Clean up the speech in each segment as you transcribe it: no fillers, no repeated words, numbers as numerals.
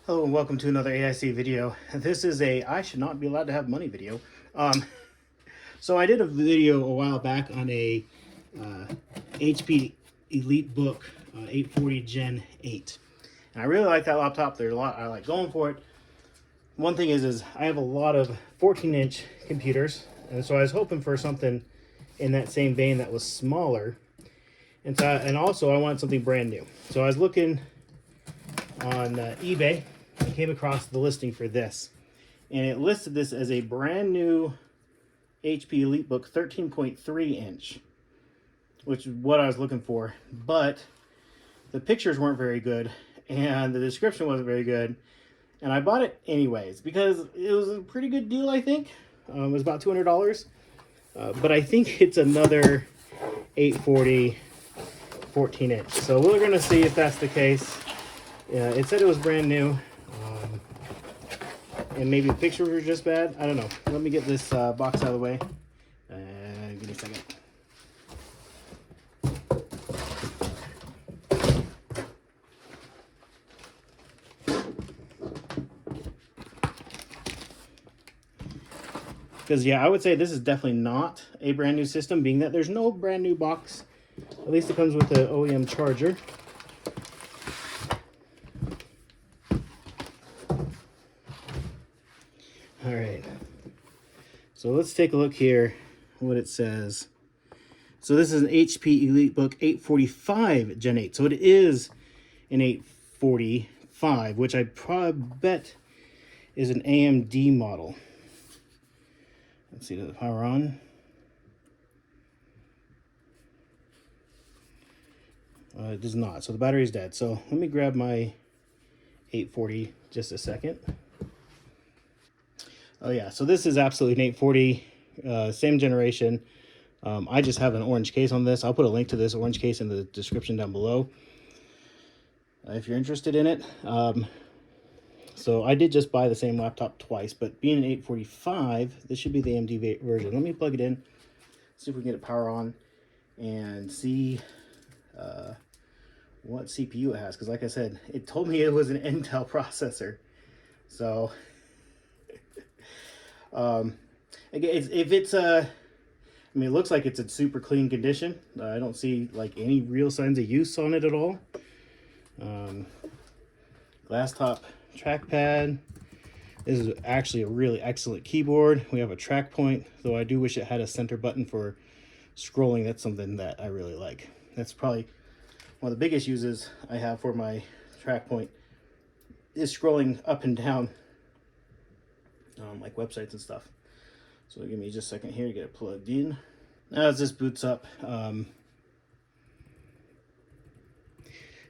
Hello and welcome to another AIC video. This is a I should not be allowed to have money video. So I did a video a while back on a HP EliteBook 840 Gen 8. And I really like that laptop. There's a lot I like going for it. One thing is I have a lot of 14-inch computers, and so I was hoping for something in that same vein that was smaller. And also I wanted something brand new. So I was looking on eBay. I came across the listing for this, and it listed this as a brand new HP EliteBook 13.3 inch, which is what I was looking for. But the pictures weren't very good, and the description wasn't very good, and I bought it anyways because it was a pretty good deal. I think it was about $200, but I think it's another 840 14 inch. So we're gonna see if that's the case. It said it was brand new. And maybe the pictures were just bad. I don't know. Let me get this box out of the way. Give me a second. Because, yeah, I would say this is definitely not a brand new system, being that there's no brand new box. At least it comes with the OEM charger. All right, so let's take a look here what it says. So this is an HP EliteBook 845 Gen 8. So it is an 845, which I probably bet is an AMD model. Let's see, does it power on? It does not, so the battery is dead. So let me grab my 840 just a second. Oh yeah, so this is absolutely an 840, same generation. I just have an orange case on this. I'll put a link to this orange case in the description down below if you're interested in it. So I did just buy the same laptop twice, but being an 845, this should be the AMD version. Let me plug it in, see if we can get it power on, and see what CPU it has. Because like I said, it told me it was an Intel processor. So again, if it's I mean, it looks like it's in super clean condition. I don't see like any real signs of use on it at all. Glass top trackpad. This is actually a really excellent keyboard. We have a track point, though I do wish it had a center button for scrolling. That's something that I really like. That's probably one of the biggest uses I have for my track point is scrolling up and down like websites and stuff. So give me just a second here to get it plugged in. Now as this boots up,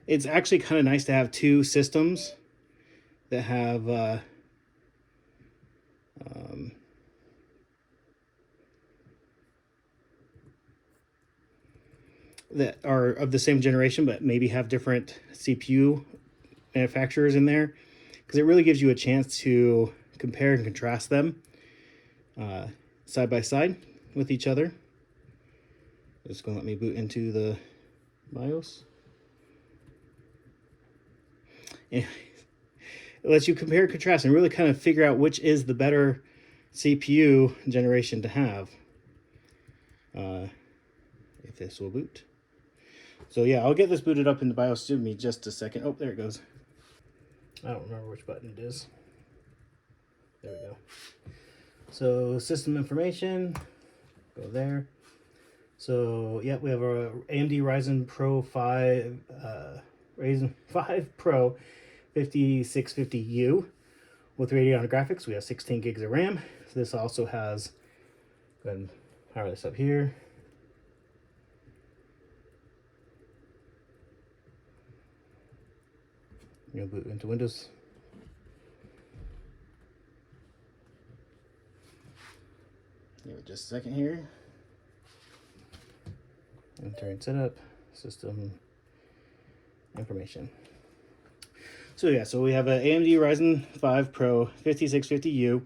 it's actually kind of nice to have two systems that have that are of the same generation but maybe have different CPU manufacturers in there, because it really gives you a chance to compare and contrast them side by side with each other. It's going to let me boot into the BIOS. And it lets you compare and contrast and really kind of figure out which is the better CPU generation to have. If this will boot. So yeah, I'll get this booted up in the BIOS. Give me just a second. Oh, there it goes. I don't remember which button it is. There we go. So system information, go there. So yeah, we have our AMD Ryzen 5 Pro 5650U with Radeon graphics. We have 16 gigs of RAM. So this also has, go ahead and power this up here. You'll boot into Windows. Give it just a second here. Enter setup, system information. So yeah, so we have an AMD Ryzen 5 Pro 5650U,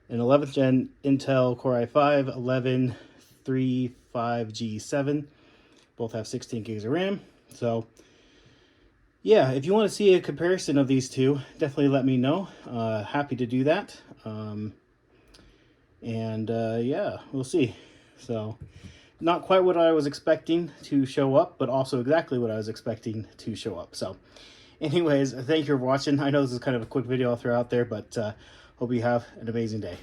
an 11th gen Intel Core i5 1135G7. Both have 16 gigs of RAM. So yeah, if you want to see a comparison of these two, definitely let me know. Happy to do that. Yeah, we'll see. So, not quite what I was expecting to show up, but also exactly what I was expecting to show up. So, anyways, thank you for watching. I know this is kind of a quick video I'll throw out there, but hope you have an amazing day.